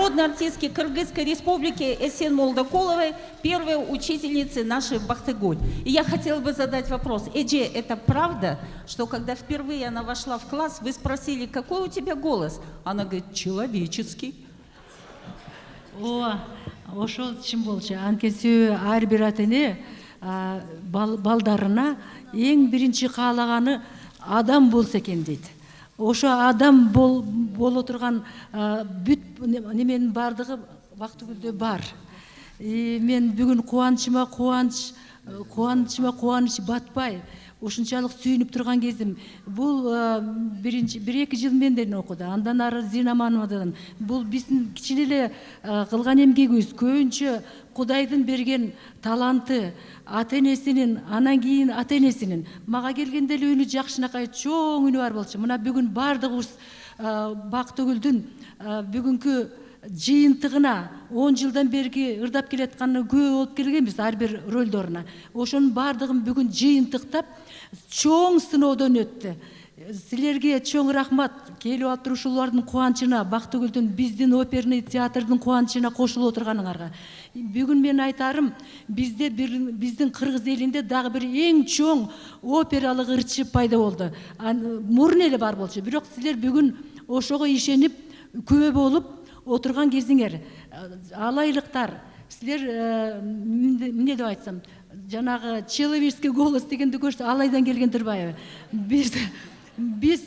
народной артистки Кыргызской республики Эсен Молдоколовой, первой учительницы нашей Бахтыгуль. И я хотела бы задать вопрос. Эдже, это правда, что когда впервые она вошла в класс, вы спросили, какой у тебя голос? Она говорит, человеческий. Ошол чын болчу. Анткени ар бир ата-эне балдарына эң биринчи каалаганы адам болсо экен дейт. Ошо адам боло турган бүт неменин бардыгы Бактыгүлдө бар. Мен бүгүн кубанычыма кубаныч батпай ушунчалык сүйүнүп турган кезим. Бул бир-эки жыл менден окуду. Андан ары Зина Амановадан. Бул биздин кичине эле кылган эмгегибиз, көбүнчө Кудайдын берген таланты, ата-энесинин, анан кийин ата-энесинин. Мага келгенде эле үнү жакшынакай чоң үнү бар болчу. Мына бүгүн бардыгыбыз Бактыгүлдүн бүгүнкү жыйынтыгына 10 жылдан берги ырдап келатканы күбө болуп келгенбиз ар бир ролдоруна. Ошонун бардыгын бүгүн жыйынтыктап чоң сыноодон өттү. Силерге чоң рахмат. Келип алып турушулардын кубанычына, Бактыгүлдүн биздин оперный театрдын кубанычына кошулуп отурганыңарга. Бүгүн мен айтарым, биздин кыргыз элинде дагы бир эң чоң опералык ырчы пайда болду. Мурун эле бар болчу, бирок силер бүгүн ошого ишенип күбө болуп отурган кезиңер. Алайлыктар, силер эмне деп айтсам, жанагы человеческий голос дегенди көрсө Алайдан келген Турбаева. Биз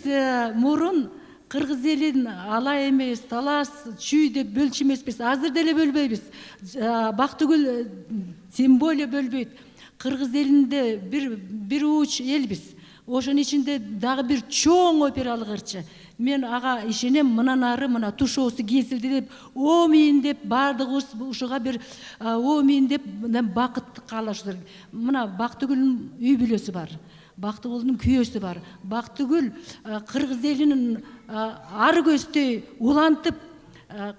мурун кыргыз элин алай эмес, талас, чүй деп бөлчү эмеспиз. Азыр деле бөлбөйбүз. Бактыгүл тем более бөлбөйт. Кыргыз элинде бир уч элбиз. Ошонун ичинде дагы бир чоң опералык ырчы. Мен ага ишенем, мындан ары мына тушоосу кесилди деп, омин деп бардыгыбыз ушуга бир омин деп бакытты каалашыбыз керек. Мына Бактыгүлдүн үй бүлөсү бар. Бактыгүлдүн күйөөсү бар. Бактыгүл кыргыз элинин ары көздөй улантып,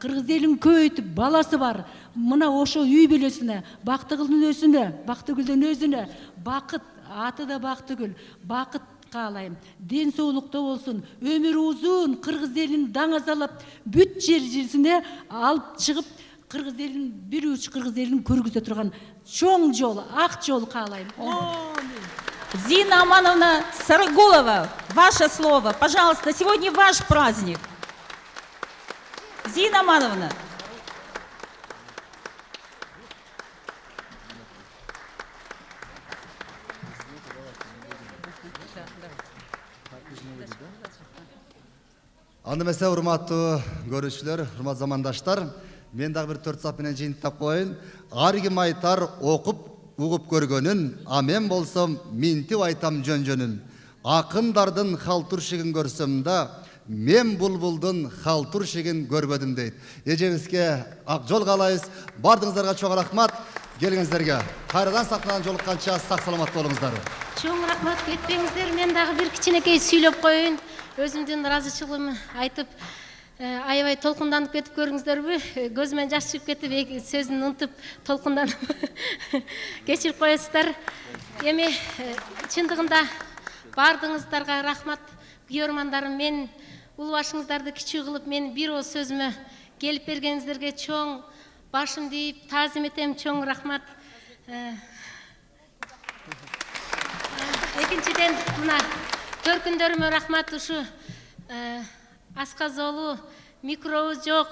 кыргыз элин көбөйтүп баласы бар. Мына ошо үй бүлөсүнө, Бактыгүлдүн өзүнө бакыт, аты да Бактыгүл, бакыт каалайм. Ден соолукта болсун, өмүрү узун, кыргыз элин даңазалап, бүт жер-жерине алып чыгып, кыргыз элин бир уч кыргыз элин көргүзө турган чоң жол, ак жол каалайм. Зина Амановна Сарыгулова, ваше слово. Пожалуйста, сегодня ваш праздник. Зина Амановна. Аны эмесе урматтуу көрүүчүлөр, урмат замандаштар, мен дагы бир 4 саат менен жыйынтап коеюн. Ар ким айтар окуп, угуп көргөнүн, а мен болсом минтип айтам жөн-жөнүн. Акындардын халтуршигин көрсөм да, мен булбулдун халтуршигин көрбөдүм дейт. Эжебизге ак жол каалайбыз. Бардыгыңыздарга чоң рахмат. Келиңиздерге. Кайрадан сахнадан жолукканча сак саламат болуңуздар. Чоң рахмат, кетпеңиздер. Мен дагы бир кичинекей сүйлөп коеюн. Өзүмдүн ыраазычылыгымды айтып, аябай толкунданып кетип көрүңүздөрбү? Көзүмөн жаш чыгып кетип, сөзүн унутуп толкунданып кечирип коесуздар. Эми чындыгында бардыгыңыздарга рахмат. Күйөрмандарым, мен улуу башыңыздарды кичүү кылып, мен бир ооз сөзүмө келип бергениңиздерге чоң башымды ийип таазим этем. Чоң рахмат. Экинчиден мына төркүндөрүмө рахмат. Ушу асказолу микробу жок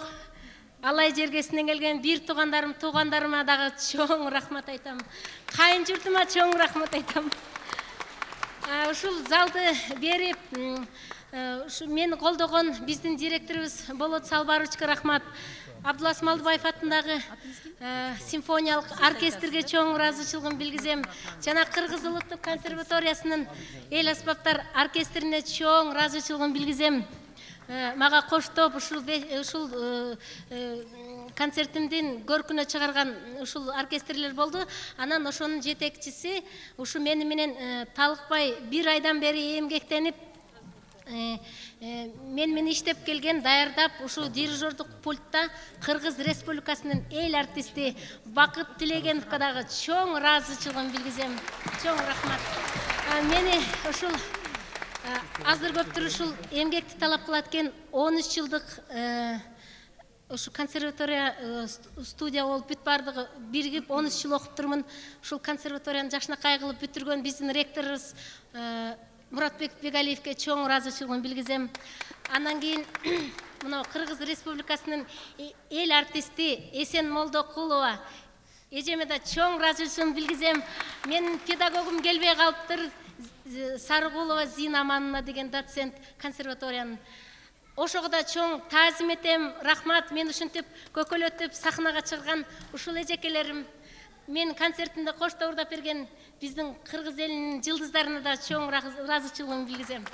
алай жергесинен келген бир туугандарыма дагы чоң рахмат айтам. Кайын журтума чоң рахмат айтам. Ушул залды берип, мени колдогон биздин директорубуз Болот Салбаровичке рахмат. Абдулас Малдыбаев атындагы симфониялык оркестрге чоң ыраазычылыгымды билгизем. Жана Кыргыз улуттук консерваториясынын эл аспаптар оркестрине чоң ыраазычылыгымды билгизем. Мага коштоп ушул концертимдин көркүнө чыгарган ушул оркестрлер болду. Анан ошонун жетекчиси ушу мени менен талыкпай бир айдан бери эмгектенип мен иштеп келген, даярдап, ушу дирижердук пультта Кыргыз Республикасынын эл артисти Бакыт Тилегеновго дагы чоң ыраазычылыгымды билгизем. Чоң рахмат. Мени ушул азыр көптүр ушул эмгекти талап кылат экен 13 жылдык ушу консерватория студия болуп бүт бардыгы биригип 13 жыл окуп турмун. Ушул консерваторияны жакшынакай кылып бүтүргөн биздин ректорубуз Муратбек Бегалиевке чоң ыраазычылыгымды билгизем. Андан кийин мына Кыргыз Республикасынын эл артисти Эсен Молдокулова эжеме да чоң ыраазычылыгымды билгизем. Менин педагогум келбей калыптыр. Сарыгулова Зина Амановна деген доцент консерваториянын. Ошого да чоң таазим этем, рахмат. Мен ушинтип көкөлөтүп сахнага чыгган ушул эжекелерим, мен концертимде коштоордоп берген биздин кыргыз элинин жылдыздарына да чоң ыраазычылыгымды билгизем.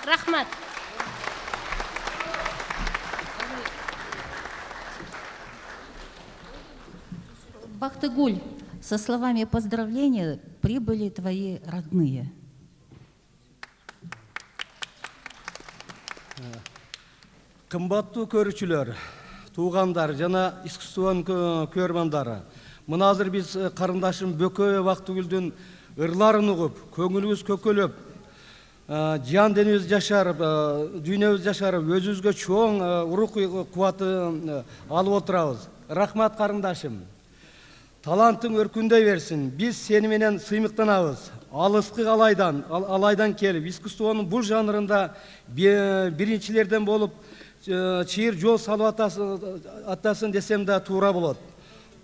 Рахмат. Бактыгуль, со словами поздравления прибыли твои родные. Кымбаттуу көрүүчүлөр, туугандар жана искусствонун көрөрмандары. Мына азыр биз карындашым Бөкөй Бактыгүлдүн ырларын угуп, көңүлүбүз көкөлөп, жан денибиз жашарып, дүйнөбүз жашарып, өзүбүзгө чоң рух кубаты алып отурабыз. Рахмат карындашым. Талантың өркүндөй берсин. Биз сени менен сыймыктанабыз. Алыскы алайдан келип, искусствонун бул жанрында биринчилерден болуп, чыйыр жол салып атасын десем да туура болот.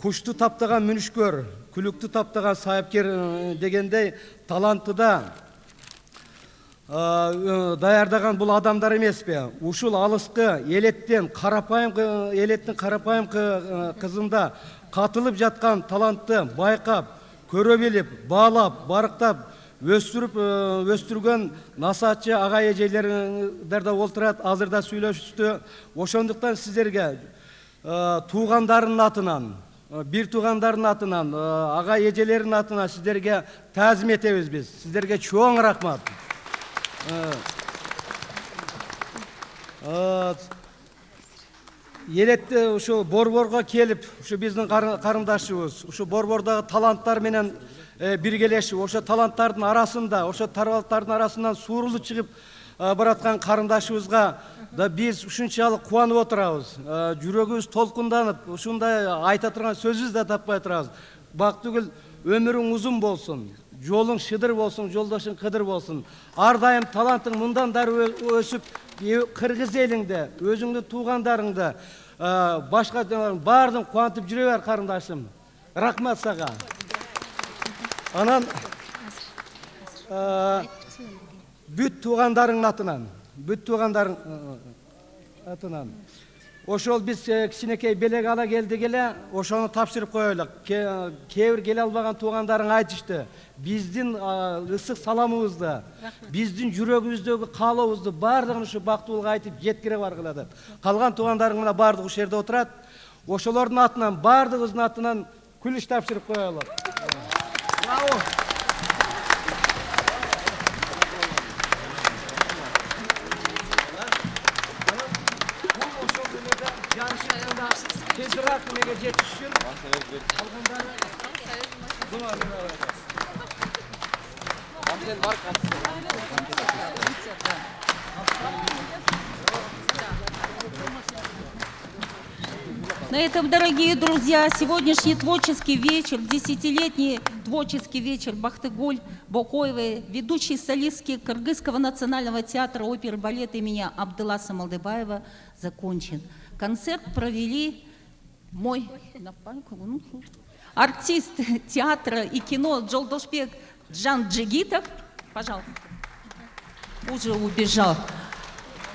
Кушту таптаган мүнүшкөр, күлүктү таптаган сайыпкер дегендей, талантты да даярдаган бул адамдар эмеспи? Ушул алыскы элеттин карапайым кызында катылып жаткан талантты байкап, көрө билип, баалап, барыктап, өстүргөн насаатчы ага эжелердер да олтурат, азырда сүйлөшүштү. Ошондуктан сиздерге туугандардын атынан, бир туугандардын атынан, ага эжелердин атынан сиздерге таазим этебиз биз. Сиздерге чоң рахмат. Елетті ушу борборго келип, ушу биздин карындашыбыз, ушу борбордагы таланттар менен биргелешип, ошо таланттардын арасында, ошо таланттардын арасынан суурулуп чыгып бараткан карындашыбызга да биз ушунчалык кубанып отурабыз. Жүрөгүбүз толкунданып, ушундай айта турган сөзүбүз да таппай турабыз. Бактыгүл, өмүрүң узун болсун, жолуң шыдыр болсун, жолдошуң кыдыр болсун. Ар дайым талантың мындан дары өсүп, кыргыз элиңде, өзүңдүн туугандарыңды, башка баардыгын кубантып жүрө бер карындашым. Рахмат сага. Анан бүт туугандарыңдын атынан, ошол биз кичинекей белек ала келдик эле, ошону тапшырып коелук. Кээ бир келе албаган туугандарың айтышты. Биздин ысык саламыбызды, биздин жүрөгүбүздөгү каалообузду баардыгын ушу Бактыгүлгө айтып жеткире баргыла деп. Калган туугандарың мына баардыгы ушул жерде отурат. Ошолордун атынан, баардыгыбыздын атынан күлүш тапшырып коелук. Браво. Tezrak nege жетишин. На этом, дорогие друзья, сегодняшний творческий вечер, 10-летний творческий вечер Бактыгуль Бокоевой, ведущей солистки Кыргызского национального театра оперы и балета имени Абдыласа Малдыбаева, закончен. Концерт провели мой артист театра и кино Жолдошбек Джан Джигитов, пожалуйста, уже убежал.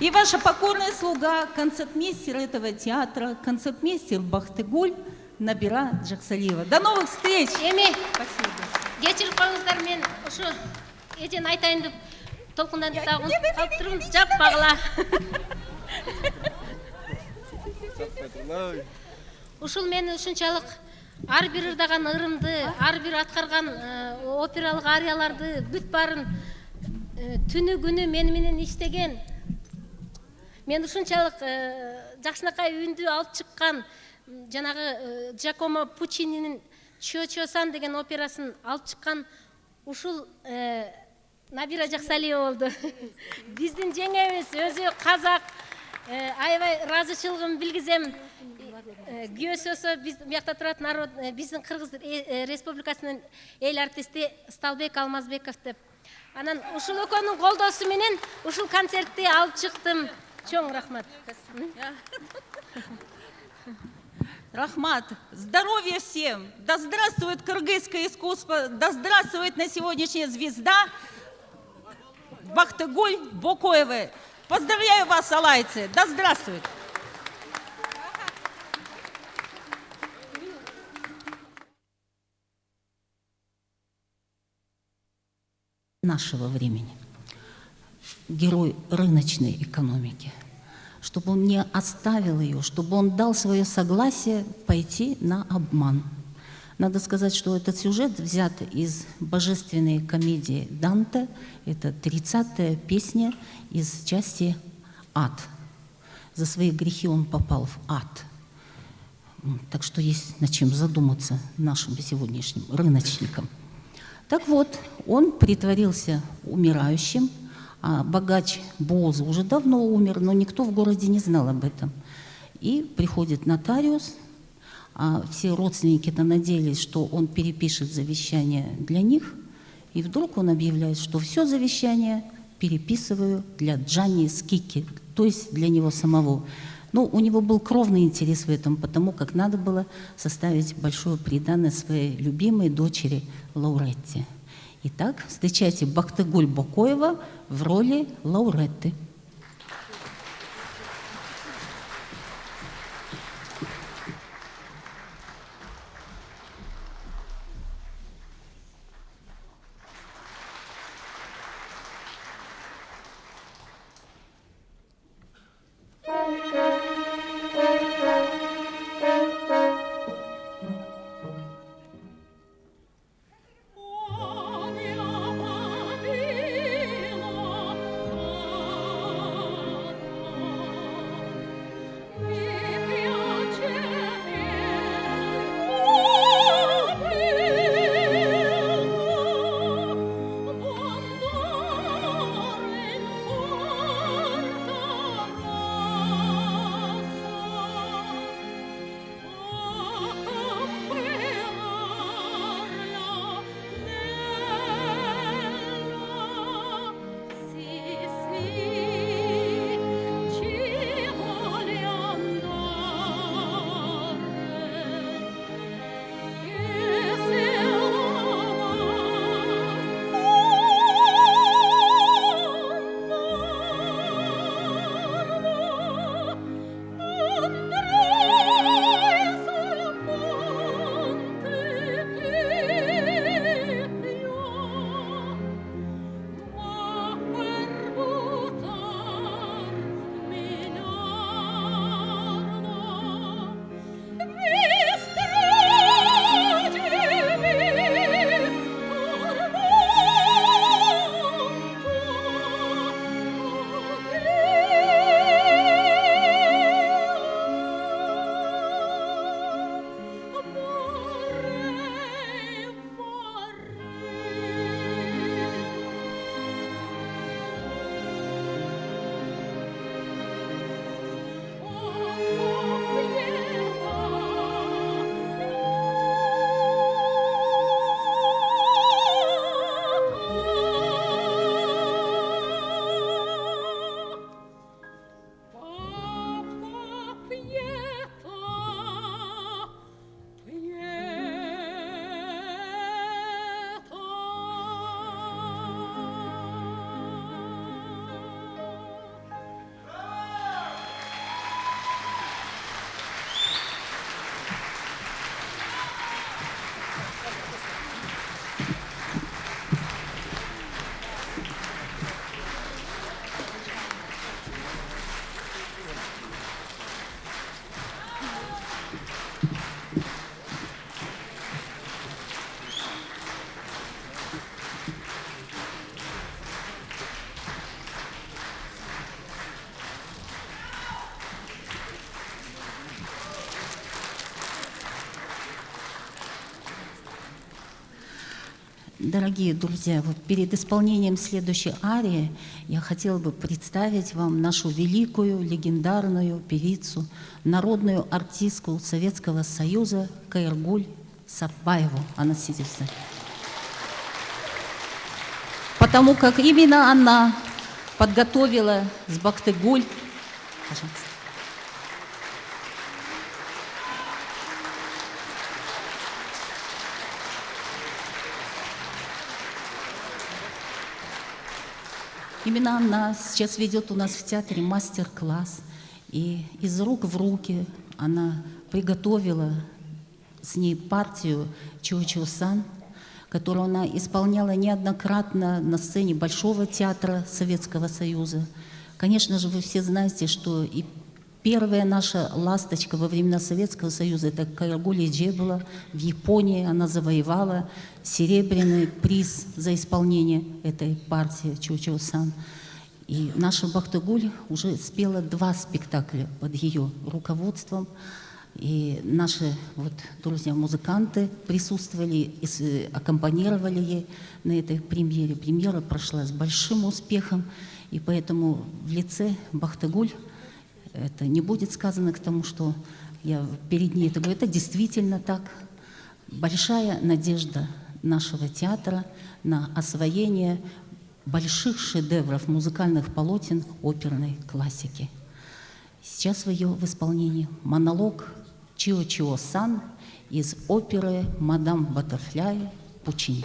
И ваша покорная слуга, концертмейстер этого театра, концертмейстер Бактыгуль Набира Джаксалиева. До новых встреч! Спасибо. Кечирип коюңуздар, мен ушу эжен айтайын деп толкунданып калып турмун, жаппагыла. Ушул мени ушунчалык ар бир ырдаган ырымды, ар бир аткарган опералык арияларды бүт баарын түнү күнү мени менен иштеген. Мен ушунчалык жакшынакай үндү алып чыккан жанагы Джакомо Пуччининин Чо-Чо-сан деген операсын алып чыккан ушул Набира Жаксалиева болду. Биздин жеңебиз өзү казак, аябай ыраазычылыгымды билгизем. Күйөөсү болсо биз биякта турат народ, биздин Кыргыз Республикасынын эл артисти Сталбек Алмазбеков деп. Анан ушул экөөнүн колдоосу менен ушул концертти алып чыктым. Чоң рахмат. Рахмат, здоровья всем! Да здравствует кыргызское искусство, да здравствует на сегодняшняя звезда Бактыгуль Бокоева. Поздравляю вас, алайцы! Да здравствует! Нашего времени. Герой рыночной экономики. Чтобы он не оставил ее, чтобы он дал свое согласие пойти на обман. Надо сказать, что этот сюжет взят из божественной комедии Данте. Это 30-я песня из части «Ад». За свои грехи он попал в ад. Так что есть над чем задуматься нашим сегодняшним рыночникам. Так вот, он притворился умирающим, а богач Бооза уже давно умер, но никто в городе не знал об этом. И приходит нотариус, а все родственники-то надеялись, что он перепишет завещание для них, и вдруг он объявляет, что все завещание переписываю для Джанни Скики, то есть для него самого. Но у него был кровный интерес в этом, потому как надо было составить большое приданое своей любимой дочери Лауретте. Итак, встречайте Бактыгуль Бокоева в роли Лауретты. Дорогие друзья, вот перед исполнением следующей арии я хотела бы представить вам нашу великую, легендарную певицу, народную артистку Советского Союза Кайыргуль Сапаеву. Она сидит в зале. Потому как именно она подготовила с Бахтыгуль. Пожалуйста. Именно она сейчас ведет у нас в театре мастер-класс. И из рук в руки она приготовила с ней партию Чио-Чио-сан, которую она исполняла неоднократно на сцене Большого театра Советского Союза. Конечно же, вы все знаете, что и первая наша ласточка во времена Советского Союза — это Кайыргуль Эже была в Японии. Она завоевала серебряный приз за исполнение этой партии Чио-Чио-сан. И наша Бахтыгуль уже спела 2 спектакля под ее руководством. И наши друзья-музыканты присутствовали и аккомпанировали ей на этой премьере. Премьера прошла с большим успехом, и поэтому в лице Бахтыгуль, это не будет сказано к тому, что я перед ней это говорю, это действительно так. Большая надежда нашего театра на освоение больших шедевров музыкальных полотен оперной классики. Сейчас в исполнении монолог Чио-Чио-сан из оперы «Мадам Баттерфляй» Пучини.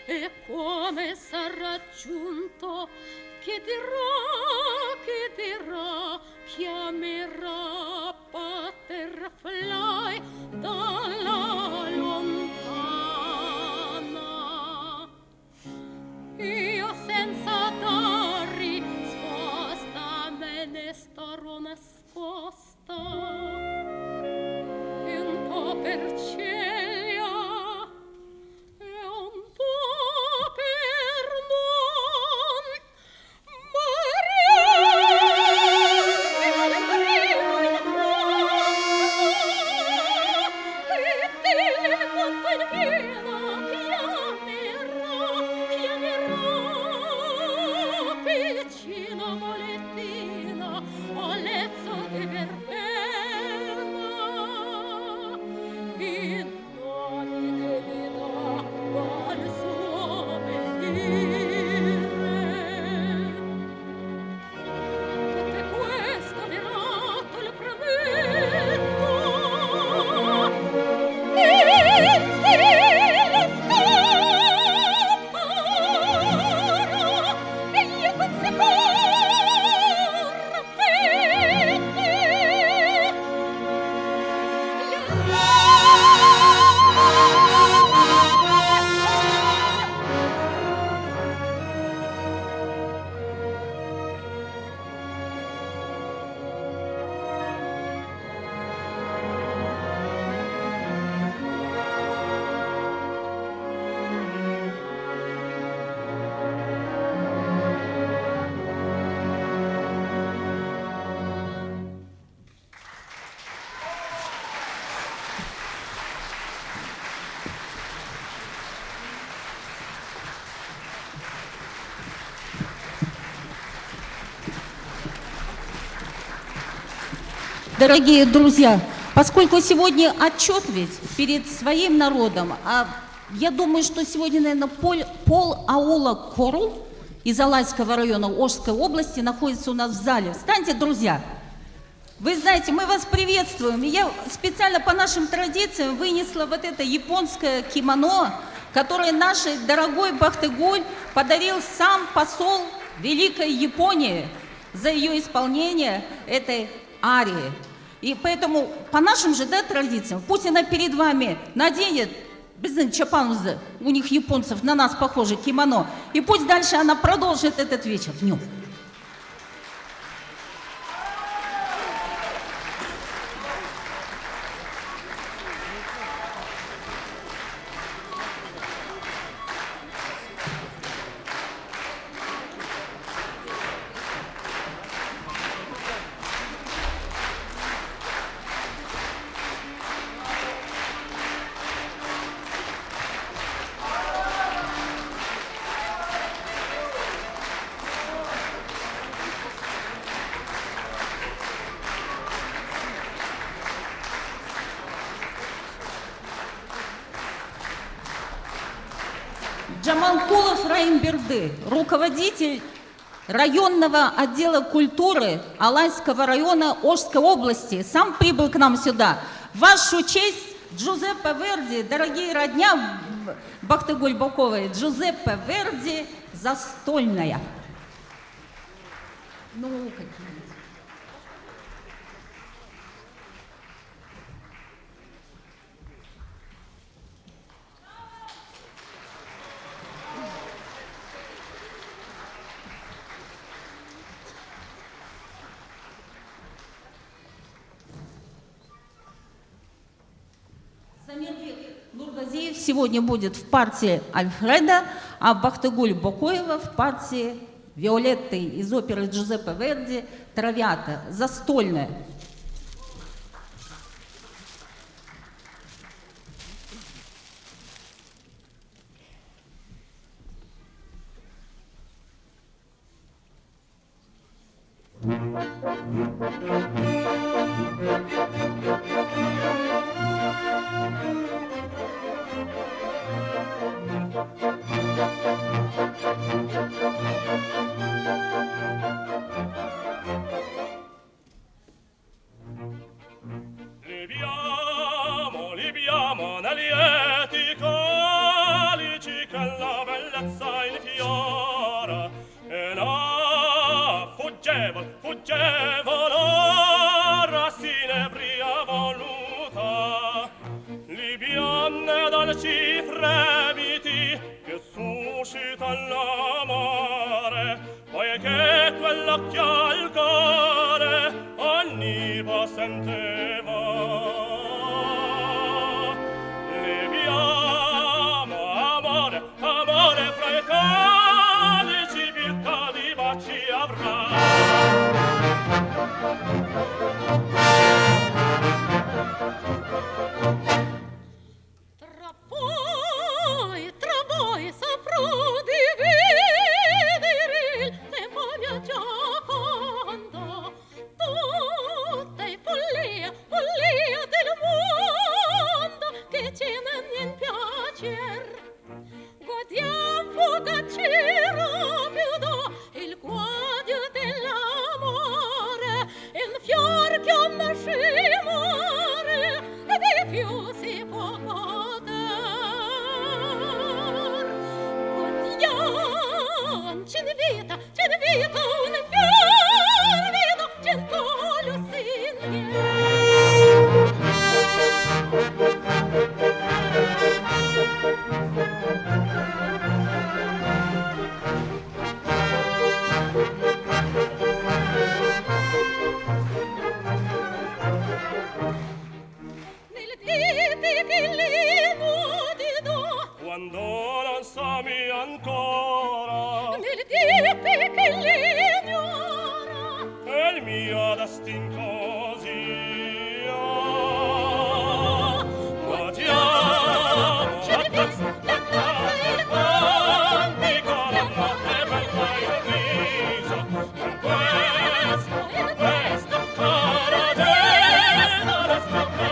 E come sarà giunto, che dirà, chiamerà Butterfly dalla lontana. Io senza dar risposta me ne starò nascosta un po' per celia e un po' per non morire. Дорогие друзья, поскольку сегодня отчет ведь перед своим народом, а я думаю, что сегодня, наверное, пол аула Корул из Алайского района Ошской области находится у нас в зале. Встаньте, друзья. Вы знаете, мы вас приветствуем. И я специально по нашим традициям вынесла вот это японское кимоно, которое нашей дорогой Бахтыгуль подарил сам посол Великой Японии за ее исполнение этой арии. И поэтому по нашим же традициям, пусть она перед вами наденет, чапанузы, у них японцев на нас похоже кимоно, и пусть дальше она продолжит этот вечер в нем. Джаманкулов Раимберды, руководитель районного отдела культуры Алайского района Ошской области, сам прибыл к нам сюда. В вашу честь Джузеппе Верди, дорогие родня Бахтыгуль-Боковой, Джузеппе Верди «Застольная». Ну, какие-нибудь. Самирбек Нургазиев сегодня будет в партии Альфреда, а Бахтыгуль Бокоева в партии Виолетты из оперы Джузеппе Верди «Травиата», «Застольная». Libiamo negli eti calici che la bellezza infiora e la fuggevo l'ora sinebria voluta Libianne dolci fremiti che suscita l'amore poiché quell'occhio al cuore onnipotente amore fra i calici virtà di baci avrà tra voi saprò dividere il demonio giocondo tutta in follia quando non sami ancora nel Dio che l'ignora, è il mio destin così. Ma diamo a testa avanti con la notte bella in riso, in questo paradiso resta di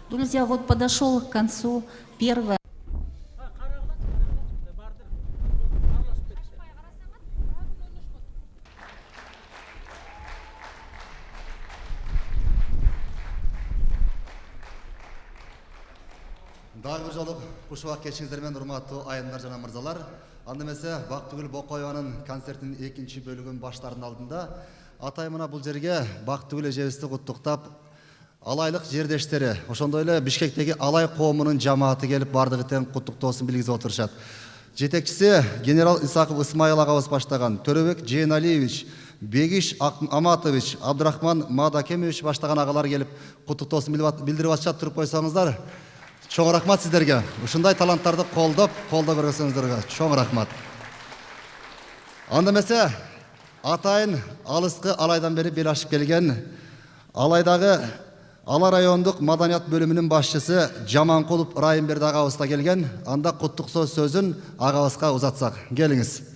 Друзья, вот подошел к концу первое. Дагы бир жолу кушубак кечиңиздер менен урматтуу айымдар жана мырзалар. Анда эмесе Бактыгүл Бокоеванын концертинин экинчи бөлүгүнүн баштаардын алдында атай мына бул жерге Бактыгүл эжебизди куттуктап, алайлык жердештери, ошондой эле Бишкектеги алай коомунун жамааты келип бардыгы тең куттуктоосун билгизип отурушат. Жетекчиси генерал Исаков Исмаил агабыз баштаган, Төрөбек Жейналиевич, Бегиш Аматович, Абдрахман Мадакемович баштаган агалар келип куттуктоосун билдирип атышат. Туруп койсоңуздар. Чоң рахмат сиздерге. Ушундай таланттарды колдоп көргөзсөңүздөргө чоң рахмат. Анда эмесе атайын алыскы алайдан бери бел ашып келген алайдагы Ала райондук маданият бөлүмүнүн башчысы Жаманкулов Райымберди агабызга келген. Анда куттуктоо сөзүн агабызга узатсак. Келиңиз.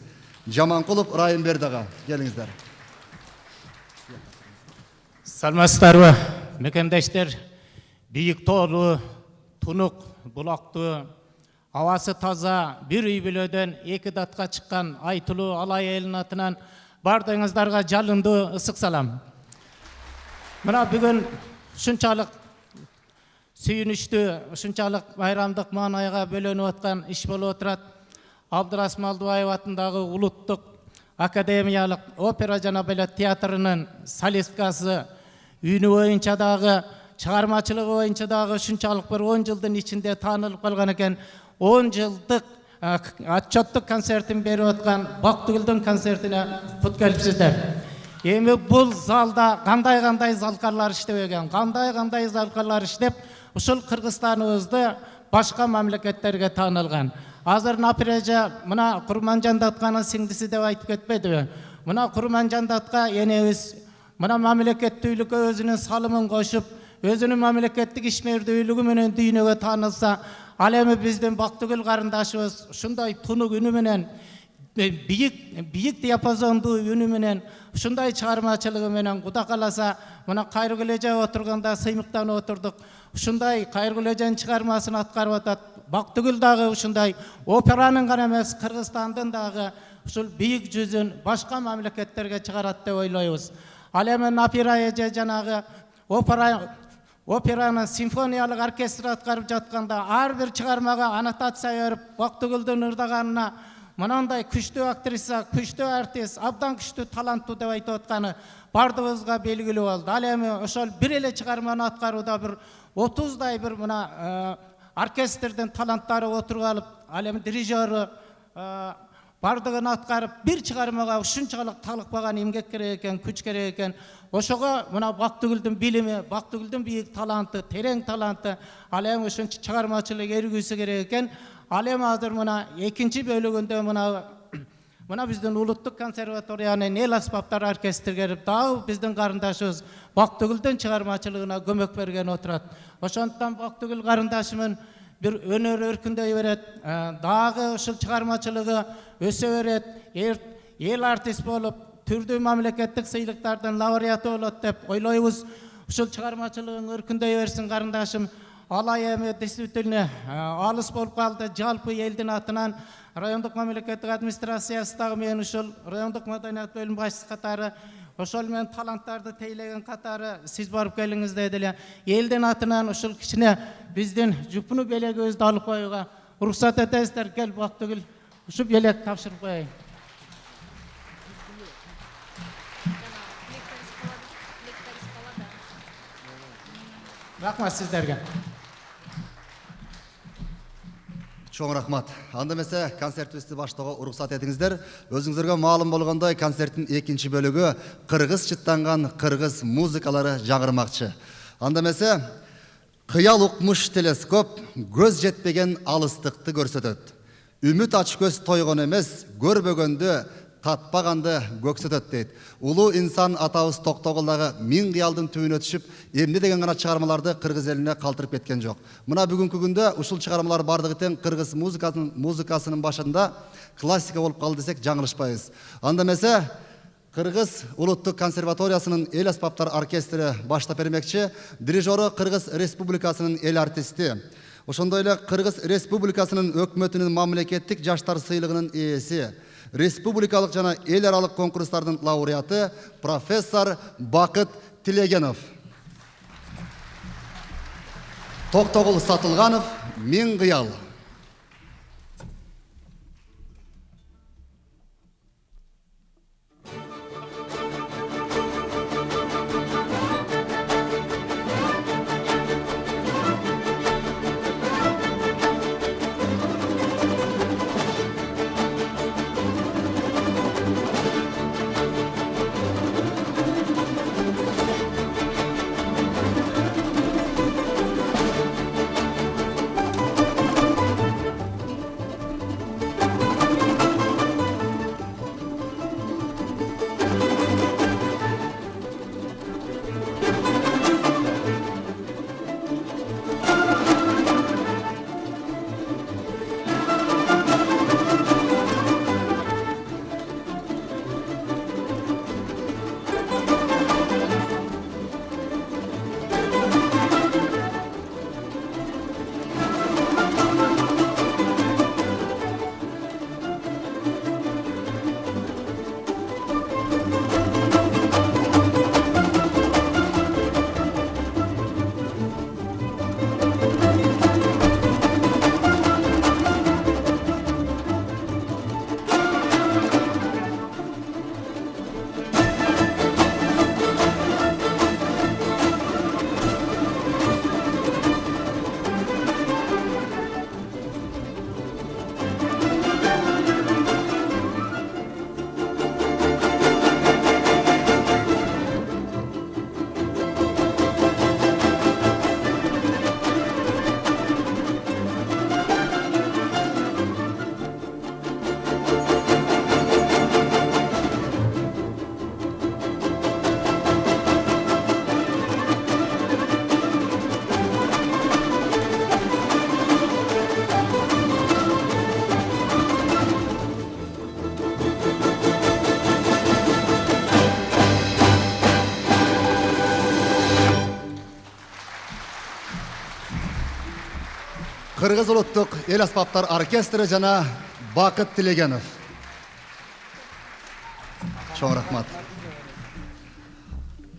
Жаманкулов Райымберди ага, келиңиздер. Саламатсыздарбы, мекендештер. Бийик тоолуу, тунук, булактуу, абасы таза, бир үй бүлөдөн эки датка чыккан айтылуу алай элин атынан бардыгыңыздарга жалындуу ысык салам. Мына бүгүн ушунчалык сүйүнүчтүү, ушунчалык байрамдык маанайга бөлөнүп аткан иш болуп отурат. Абдырас Малдыбаев атындагы улуттук академиялык опера жана балет театрынын солисткасы, үнү боюнча дагы, чыгармачылыгы боюнча дагы ушунчалык бир 10 жылдын ичинде таанылып калган экен. 10 жылдык отчеттук концертин берип аткан Бактыгүлдүн концертине кут келипсиздер. Эми бул залда кандай залкарлар иштеп экен, кандай залкарлар иштеп, ушул Кыргызстаныбызды башка мамлекеттерге таанылган. Азыр Напирежа мына Курманжан Датканын сиңдиси деп айтып кетпедиби? Мына Курманжан Датка энебиз мына мамлекеттүүлүккө өзүнүн салымын кошуп, өзүнүн мамлекеттик ишмердүүлүгү менен дүйнөгө таанылса, ал эми биздин Бактыгүл карындашыбыз ушундай тунук үнү менен, бийик диапазондуу үнү менен, ушундай чыгармачылыгы менен Куда кааласа, мына Кайргүл эже отурганда сыймыктанып отурдук. Ушундай Кайргүл эженин чыгармасын аткарып атат. Бактыгүл дагы ушундай операнын гана эмес, Кыргызстандын дагы ушул бийик жүзүн башка мамлекеттерге чыгарат деп ойлойбуз. Ал эми Напира эже жанагы операнын симфониялык оркестр аткарып жатканда ар бир чыгармага аннотация берип, Бактыгүлдүн ырдаганына мынандай күчтүү актриса, күчтүү артист, абдан күчтүү таланттуу деп айтып атканы бардыгыбызга белгилүү болду. Ал эми ошол бир эле чыгарманы аткарууда бир 30дай бир мына оркестрдин таланттары отургалып, ал эми дирижеры бардыгын аткарып, бир чыгармага ушунчалык талыкпаган эмгек керек экен, күч керек экен. Ошого мына Бактыгүлдүн билими, Бактыгүлдүн бийик таланты, терең таланты, ал эми ушунча чыгармачылык эргүүсү керек экен. Ал эми азыр мына экинчи бөлүгүндө мына биздин улуттук консерваториянын эл аспаптар оркестри келип, дагы биздин карындашыбыз Бактыгүлдүн чыгармачылыгына көмөк берген отурат. Ошондуктан Бактыгүл карындашымын бир өнөр өркүндөй берет, дагы ушул чыгармачылыгы өсө берет, эл артист болуп, түрдүү мамлекеттик сыйлыктардын лауреаты болот деп ойлойбуз. Ушул чыгармачылыгың өркүндөй берсин карындашым. Алай эми действительно алыс болуп калды. Жалпы элдин атынан райондук мамлекеттик администрациясындагы мен ушул райондук маданият бөлүм башчысы катары ошол менен таланттарды тейлеген катары сиз барып келиңиз деди эле. Элдин атынан ушул кичине биздин жупуну белегибизди алып коюуга уруксат этесиздер. Кел Бактыгүл ушу белек тапшырып коеюн. Рахмат сиздерге. Чоң рахмат. Анда эмесе концертибизди баштоого уруксат этиңиздер. Өзүңүзгө маалым болгондой, концерттин экинчи бөлүгү кыргыз чыттанган кыргыз музыкалары жаңырмакчы. Анда эмесе кыял укмуш телескоп көз жетпеген алыстыкты көрсөтөт. Үмүт ач көз тойгон эмес, көрбөгөндө татпаганды көксөтөт дейт. Улуу инсан атабыз Токтогулдагы миң кыялдын түбүнө түшүп, эмне деген гана чыгармаларды кыргыз элине калтырып кеткен жок. Мына бүгүнкү күндө ушул чыгармалар бардыгы тең кыргыз музыкасынын башында классика болуп калды десек жаңылышпайбыз. Анда эмесе Кыргыз улуттук консерваториясынын эл аспаптар оркестри баштап бермекчи, дирижеру Кыргыз Республикасынын эл артисти. Ошондой эле Кыргыз Республикасынын өкмөтүнүн мамлекеттик жаштар сыйлыгынын ээси, республикалык жана эл аралык конкурстардын лауреаты профессор Бакыт Тилегенов. Токтогул Сатылганов, Миң кыял. Кыргыз улуттук эл аспаптар оркестри жана Бакыт Тилегенов. Чоң рахмат.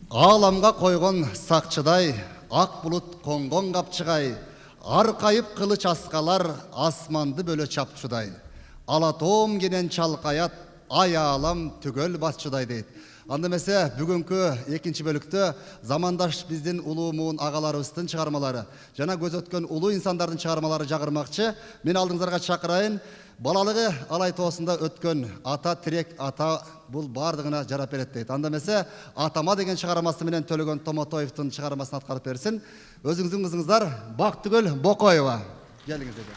Ааламга койгон сакчыдай, ак булут конгон капчыгай, аркайып кылыч аскалар асманды бөлө чапчудай. Алатоом кенен чалкаят, ай аалам түгөл басчыдай дейт. Анда эмесе бүгүнкү экинчи бөлүктө замандаш биздин улуу муун агаларыбыздын чыгармалары жана көз өткөн улуу инсандардын чыгармалары жагырмакчы. Мен алдыңыздарга чакырайын. Балалыгы алай тоосунда өткөн ата тирек ата бул бардыгына жарап берет дейт. Анда эмесе Атама деген чыгармасы менен Төлөгөн Томотоевдун чыгармасын аткарып берсин. Өзүңүздүн кызыңыздар Бактыгүл Бокоева. Келиңиз деди.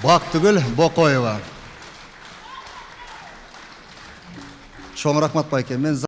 Бактыгүл Бокоева. Чоң рахмат байке. Мен